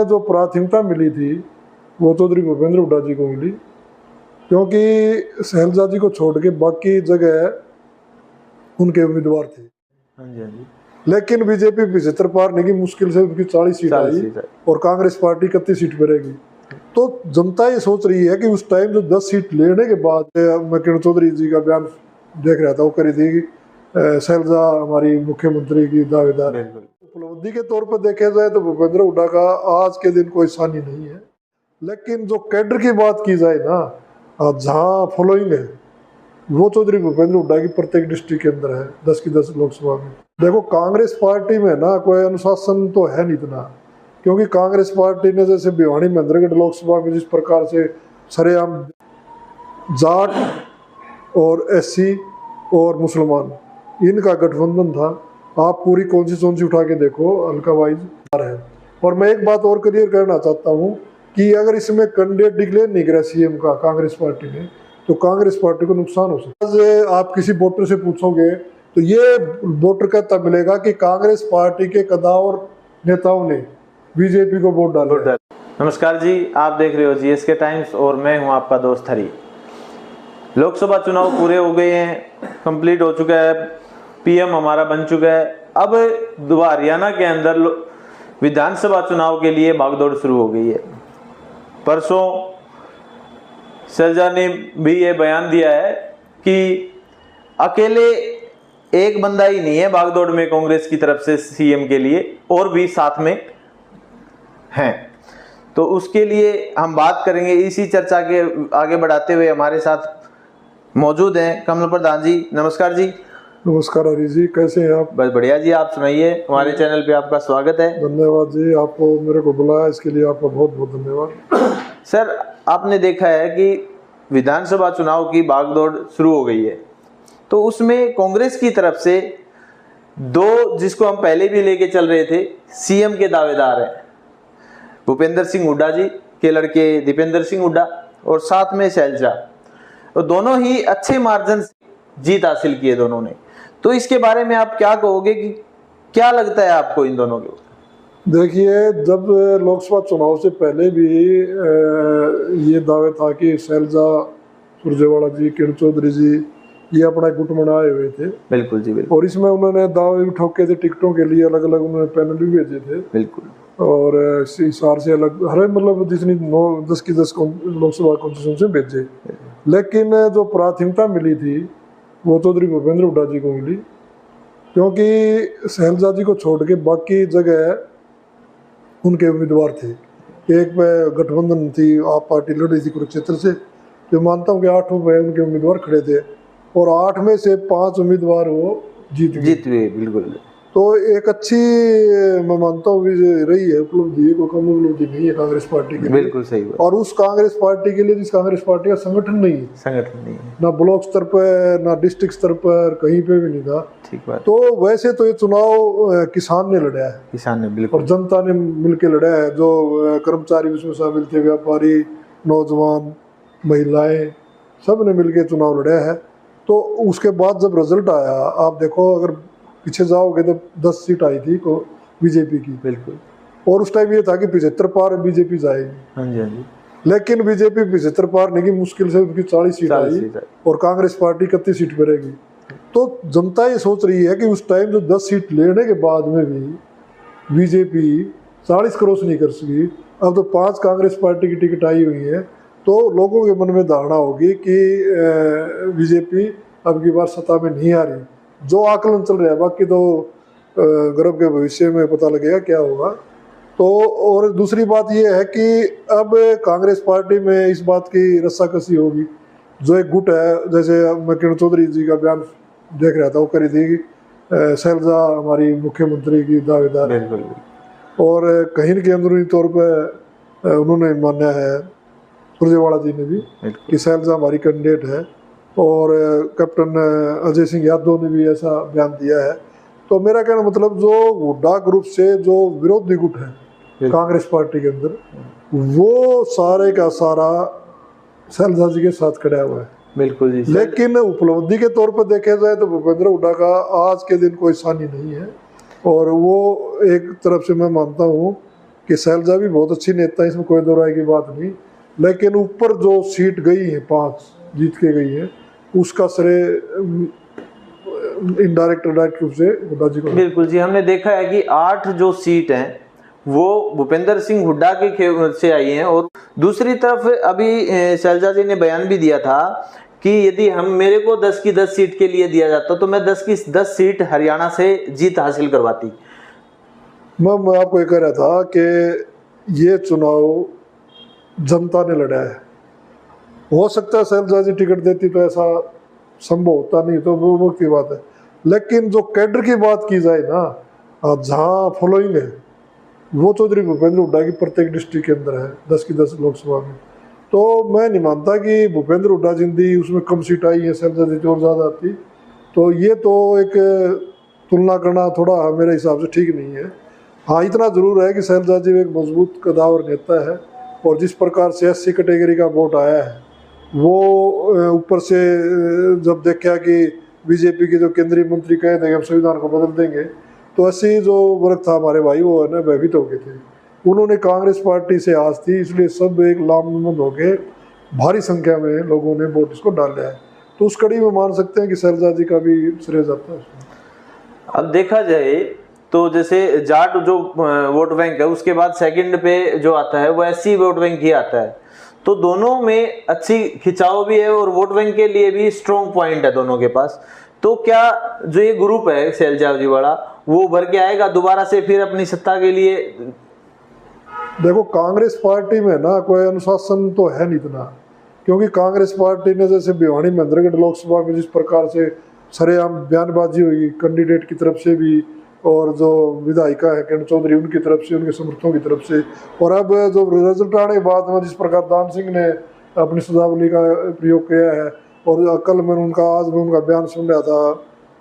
जो प्राथमिकता मिली थी वो चौधरी भूपेंद्र हुड्डा जी को मिली, क्योंकि शैलजा जी को छोड़ के बाकी जगह उनके उम्मीदवार थे। हाँ जी, हाँ जी। लेकिन बीजेपी 75 पार नहीं की, मुश्किल से उनकी 40 सीट आई और कांग्रेस पार्टी 31 सीट पे रहेगी। तो जनता ये सोच रही है कि उस टाइम जो 10 सीट लेने के बाद मैं किरण चौधरी जी का बयान देख रहा था, वो करी थी शैलजा हमारी मुख्यमंत्री की दावेदार। उपलब्धि के तौर पर देखा जाए तो भूपेंद्र हुड्डा का आज के दिन कोई सानी नहीं है, लेकिन जो कैडर की बात की जाए ना, जहाँ फॉलोइंग है वो चौधरी भूपेंद्र हुड्डा की प्रत्येक डिस्ट्रिक्ट के अंदर है, 10 की 10 लोकसभा में। देखो कांग्रेस पार्टी में ना कोई अनुशासन तो है नहीं इतना, क्योंकि कांग्रेस पार्टी ने जैसे भिवानी महेंद्रगढ़ लोकसभा में जिस प्रकार से सरेआम जाट और एससी और मुसलमान इनका गठबंधन था, आप पूरी कॉन्स्टिट्यूंसी उठा के देखो हल्का वाइज है। और मैं एक बात और क्लियर करना चाहता हूँ कि अगर इसमें कैंडिडेट डिक्लेयर नहीं करा सीएम का कांग्रेस पार्टी ने, तो कांग्रेस पार्टी को नुकसान हो सकता है। आप किसी वोटर से पूछोगे तो ये वोटर का तब मिलेगा कि कांग्रेस पार्टी के कदावर नेताओं ने बीजेपी को वोट डाला। नमस्कार जी, आप देख रहे हो जीएसके टाइम्स और मैं हूं आपका दोस्त हरी। लोकसभा चुनाव पूरे हो गए हैं, कंप्लीट हो चुका है, पीएम हमारा बन चुका है। अब हरियाणा के अंदर विधानसभा चुनाव के लिए भागदौड़ शुरू हो गई है। परसों शैलजा ने भी ये बयान दिया है कि अकेले एक बंदा ही नहीं है भागदौड़ में कांग्रेस की तरफ से सीएम के लिए, और भी साथ में हैं। तो उसके लिए हम बात करेंगे। इसी चर्चा के आगे बढ़ाते हुए हमारे साथ मौजूद हैं कमल प्रधान जी। नमस्कार जी। नमस्कार हरी जी, कैसे हैं आप? बस बढ़िया जी, आप सुनाइए। हमारे चैनल पे आपका स्वागत है। धन्यवाद जी, आपको मेरे को बुलाया इसके लिए आपका बहुत बहुत धन्यवाद। सर, आपने देखा है कि विधानसभा चुनाव की भागदौड़ शुरू हो गई है, तो उसमें कांग्रेस की तरफ से दो, जिसको हम पहले भी लेके चल रहे थे, सीएम के दावेदार हैं। भूपेंद्र सिंह हुड्डा जी के लड़के दीपेंद्र सिंह हुड्डा और साथ में शैलजा, तो दोनों ही अच्छे मार्जिन से जीत हासिल किए दोनों ने। तो इसके बारे में आप क्या कहोगे कि क्या लगता है आपको इन दोनों के ऊपर? देखिए, जब लोकसभा चुनाव से पहले भी ये दावे था कि शैलजा सुरजेवाला जी, किरण चौधरी जी ये अपना गुट बनाए हुए थे। बिल्कुल जी, बिल्कुल। और इसमें उन्होंने दावे भी ठोके थे, टिकटों के लिए अलग अलग उन्होंने पैनल भी भेजे थे। बिल्कुल। और हिसार से अलग हर मतलब जितनी 10 की 10 लोकसभा कॉन्स्टिट्यूंसी से भेजे। लेकिन जो प्राथमिकता मिली थी वो चौधरी भूपेंद्र हुड्डा जी को मिली, क्योंकि शैलजा जी को छोड़ के बाकी जगह उनके उम्मीदवार थे। एक पे गठबंधन थी, आप पार्टी लड़ रही थी कुरुक्षेत्र से, जो मानता हूँ कि 8 में उनके उम्मीदवार खड़े थे और 8 में से 5 उम्मीदवार वो जीत गए। बिल्कुल। तो एक अच्छी, मैं मानता हूँ रही है उपलब्धि, कोई कम उपलब्धि नहीं है कांग्रेस पार्टी के लिए। बिल्कुल सही बात। और उस कांग्रेस पार्टी के लिए जिस कांग्रेस पार्टी का संगठन नहीं है, ना ब्लॉक स्तर पर ना डिस्ट्रिक्ट स्तर पर, कहीं पे भी नहीं था। ठीक बात। तो वैसे तो ये चुनाव किसान ने लड़ा है, किसान ने, बिल्कुल, और जनता ने मिलकर लड़ा है। जो कर्मचारी उसमें शामिल थे, व्यापारी, नौजवान, महिलाएं, सब ने मिलकर चुनाव लड़ा है। तो उसके बाद जब रिजल्ट आया, आप देखो, अगर पीछे जाओगे तो 10 सीट आई थी को बीजेपी की। बिल्कुल। और उस टाइम ये था कि 75 पार बीजेपी जाएगी। हाँ जी, हाँ जी। लेकिन बीजेपी 75 पार नहीं की, मुश्किल से उनकी 40 सीट आई और कांग्रेस पार्टी 31 सीट पे रहेगी। तो जनता ये सोच रही है कि उस टाइम जो 10 सीट लेने के बाद में भी बीजेपी 40 क्रॉस नहीं कर सकी। अब तो 5 कांग्रेस पार्टी की टिकट आई हुई है, तो लोगों के मन में धारणा होगी कि बीजेपी अब की बार सत्ता में नहीं आ रही। जो आकलन चल रहा है, बाकी तो गर्भ के भविष्य में पता लगेगा क्या होगा। तो और दूसरी बात यह है कि अब कांग्रेस पार्टी में इस बात की रस्साकसी होगी। जो एक गुट है, जैसे मैं किरण चौधरी जी का बयान देख रहा था, वो करी थी शैलजा हमारी मुख्यमंत्री की दावेदार। और कहीं के अंदरूनी तौर पर उन्होंने माना है, सुरजेवाला जी ने भी, कि शैलजा हमारी कैंडिडेट है। और कैप्टन अजय सिंह यादव ने भी ऐसा बयान दिया है। तो मेरा कहना मतलब, जो हुड्डा ग्रुप से जो विरोधी गुट है कांग्रेस पार्टी के अंदर, वो सारे का सारा शैलजा जी के साथ खड़ा हुआ है। बिल्कुल जी। लेकिन उपलब्धि के तौर पर देखा जाए तो भूपेंद्र हुड्डा का आज के दिन कोई सानी नहीं है। और वो एक तरफ से मैं मानता हूँ कि शैलजा भी बहुत अच्छी नेता है, इसमें कोई दो राय की बात नहीं, लेकिन ऊपर जो सीट गई है 5 जीत के गई है, उसका श्रेय इनडायरेक्ट डायरेक्ट रूप से हुड्डा जी को। बिल्कुल जी, हमने देखा है कि 8 जो सीट हैं वो भूपेंद्र सिंह हुड्डा के से आई हैं। और दूसरी तरफ अभी शैलजा जी ने बयान भी दिया था कि यदि मेरे को 10 की 10 सीट के लिए दिया जाता तो मैं 10 की 10 सीट हरियाणा से जीत हासिल करवाती। मैं आपको ये कह रहा था कि ये चुनाव जनता ने लड़ा है। हो सकता है शैलजा जी टिकट देती तो ऐसा संभव होता नहीं, तो वो की बात है, लेकिन जो कैडर की बात की जाए ना, जहाँ फॉलोइंग है वो चौधरी भूपेंद्र हुड्डा की प्रत्येक डिस्ट्रिक्ट के अंदर है 10 की 10 लोकसभा में। तो मैं नहीं मानता कि भूपेंद्र हुड्डा जिंदी उसमें कम सीट आई है, शैलजा जी और ज़्यादा आती। तो ये तो एक तुलना करना थोड़ा मेरे हिसाब से ठीक नहीं है। हाँ, इतना ज़रूर है कि शैलजा जी एक मजबूत कदावर नेता है, और जिस प्रकार से SC कैटेगरी का वोट आया है वो ऊपर से जब देखा कि बीजेपी के जो केंद्रीय मंत्री कहे थे कि हम संविधान को बदल देंगे, तो ऐसे जो वर्ग था हमारे भाई वो है ना भयभीत हो गए थे। उन्होंने कांग्रेस पार्टी से आज थी, इसलिए सब एक लामबंद हो गए, भारी संख्या में लोगों ने वोट इसको डाला है। तो उस कड़ी में मान सकते हैं कि शैलजा जी का भी श्रेय जाता है। अब देखा जाए तो जैसे जाट जो वोट बैंक है उसके बाद सेकंड पे जो आता है वो SC वोट बैंक ही आता है। तो दोनों में अच्छी खिंचाव भी है और वोट बैंक के लिए भी स्ट्रॉन्ग पॉइंट है दोनों के पास। तो क्या जो ये ग्रुप है शैलजा जी वाला वो भर के आएगा दोबारा से फिर अपनी सत्ता के लिए? देखो, कांग्रेस पार्टी में ना कोई अनुशासन तो है नहीं इतना, क्योंकि कांग्रेस पार्टी ने जैसे भिवानी महेंद्रगढ़ लोकसभा में जिस प्रकार से सरेआम बयानबाजी हुई कैंडिडेट की तरफ से भी, और जो विधायिका है किरण चौधरी उनकी तरफ से, उनके समर्थकों की तरफ से, और अब जो रिजल्ट आने के बाद में जिस प्रकार दान सिंह ने अपनी शब्दावली का प्रयोग किया है, और कल मैंने आज में उनका बयान सुन रहा था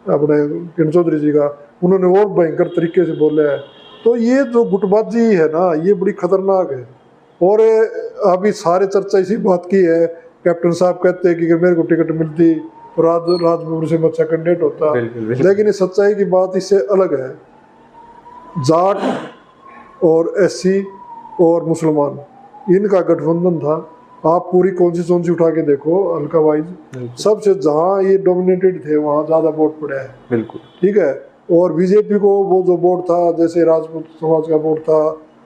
अपने किरण चौधरी जी का, उन्होंने और भयंकर तरीके से बोले है। तो ये जो गुटबाजी है ना, ये बड़ी खतरनाक है। और अभी सारे चर्चा इसी बात की है, कैप्टन साहब कहते हैं कि मेरे को टिकट मिलती तो राजभवन से अच्छा कैंडिडेट होता, लेकिन ये सच्चाई की बात इससे अलग है। जाट और SC और मुसलमान इनका गठबंधन था। आप पूरी कॉन्स्टिट्यूंसी उठा के देखो हल्का वाइज, सबसे जहाँ ये डोमिनेटेड थे वहाँ ज़्यादा वोट पड़ा है। बिल्कुल ठीक है। और बीजेपी को वो जो वोट था, जैसे राजपूत समाज का वोट था,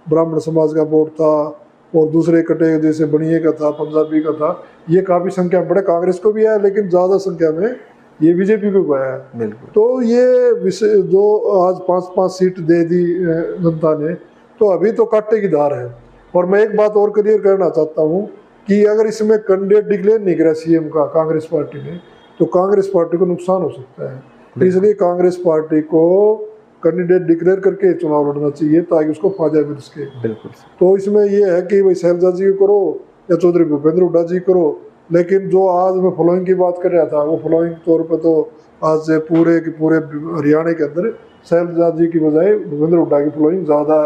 ब्राह्मण समाज का वोट था, और दूसरे कटे जैसे बनिए का था, पंजाबी का था, ये काफ़ी संख्या में बड़े कांग्रेस को भी आया, लेकिन ज़्यादा संख्या में ये बीजेपी को आया है। तो ये विषय जो आज 5-5 सीट दे दी जनता ने, तो अभी तो कांटे की धार है। और मैं एक बात और क्लियर करना चाहता हूँ कि अगर इसमें कैंडिडेट डिक्लेयर नहीं करा CM का कांग्रेस पार्टी ने, तो कांग्रेस पार्टी को नुकसान हो सकता है। इसलिए कांग्रेस पार्टी को कैंडिडेट डिक्लेयर करके चुनाव लड़ना चाहिए ताकि उसको फायदा मिल सके। बिल्कुल। तो इसमें ये है कि भाई शैलजा जी करो या चौधरी भूपेंद्र हुड्डा जी करो, लेकिन जो आज मैं फॉलोइंग की बात कर रहा था, वो फॉलोइंग तौर पर तो आज से पूरे के पूरे हरियाणा के अंदर शैलजा जी की बजाय भूपेंद्र हुड्डा की फॉलोइंग ज़्यादा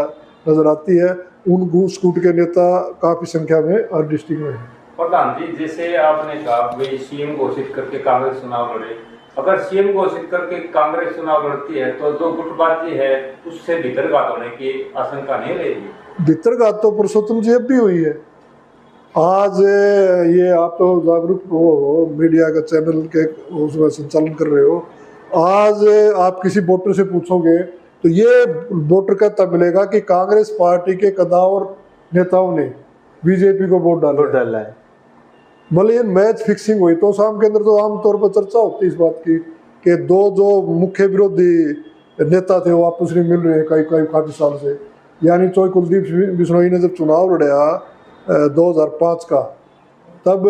नजर आती है। उन घूस कूट के नेता काफ़ी संख्या में हर डिस्ट्रिक्ट में है। प्रधान जी, जैसे आपने कहा भाई CM घोषित करके कांग्रेस चुनाव लड़े, अगर CM घोषित करके कांग्रेस चुनाव लड़ती है तो जो गुटबाजी है उससे भीतरघात होने की आशंका नहीं रहेगी? भीतरघात तो पुरुषोत्तम जी अब भी हुई है। आज ये आप तो जागरूक हो, मीडिया का चैनल के उसमें संचालन कर रहे हो, आज आप किसी वोटर से पूछोगे तो ये वोटर कहता मिलेगा कि कांग्रेस पार्टी के कदावर नेताओं ने बीजेपी को वोट डाला है। मतलब ये मैच फिक्सिंग हुई। तो शाम के अंदर तो आमतौर पर चर्चा होती है इस बात की कि दो जो मुख्य विरोधी नेता थे वो आपस में मिल रहे हैं कई काफी साल से। यानी चौधरी कुलदीप बिश्नोई ने जब चुनाव लड़ा 2005 का, तब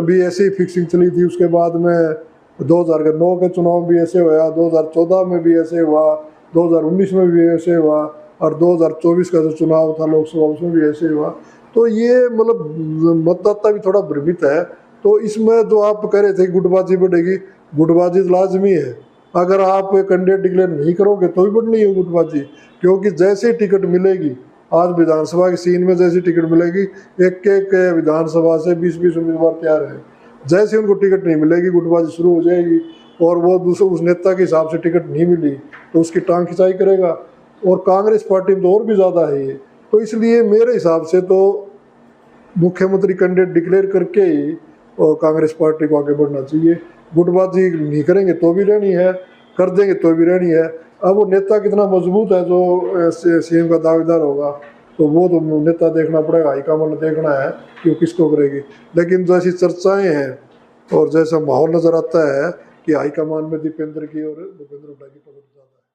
भी ऐसी ही फिक्सिंग चली थी। उसके बाद में 2009 के चुनाव भी ऐसे हुआ, 2014 में भी ऐसे हुआ, 2019 में भी ऐसे हुआ, और 2024 का जो चुनाव था लोकसभा उसमें भी ऐसे हुआ। तो ये मतलब मतदाता भी थोड़ा भ्रमित है। तो इसमें जो आप कह रहे थे गुटबाजी बढ़ेगी, गुटबाजी लाजमी है। अगर आप कैंडिडेट डिक्लेयर नहीं करोगे तो भी बढ़नी है गुटबाजी, क्योंकि जैसे टिकट मिलेगी, आज विधानसभा के सीन में जैसी टिकट मिलेगी, एक विधानसभा से 20-20 उम्मीदवार तैयार हैं, जैसे उनको टिकट नहीं मिलेगी गुटबाजी शुरू हो जाएगी। और वो दूसरे उस नेता के हिसाब से टिकट नहीं मिली तो उसकी टांग खिंचाई करेगा। और कांग्रेस पार्टी में तो और भी ज़्यादा है ये, तो इसलिए मेरे हिसाब से तो मुख्यमंत्री कैंडिडेट डिक्लेयर करके ही कांग्रेस पार्टी को आगे बढ़ना चाहिए। गुटबाजी नहीं करेंगे तो भी रहनी है, कर देंगे तो भी रहनी है। अब वो नेता कितना मजबूत है जो सीएम का दावेदार होगा, तो वो तो नेता देखना पड़ेगा, हाईकमान ने देखना है कि वो किसको करेगी। लेकिन जैसी चर्चाएं हैं और जैसा माहौल नजर आता है कि हाईकमान में दीपेंद्र की और भूपेंद्र हुड्डा की पकड़ ज़्यादा है।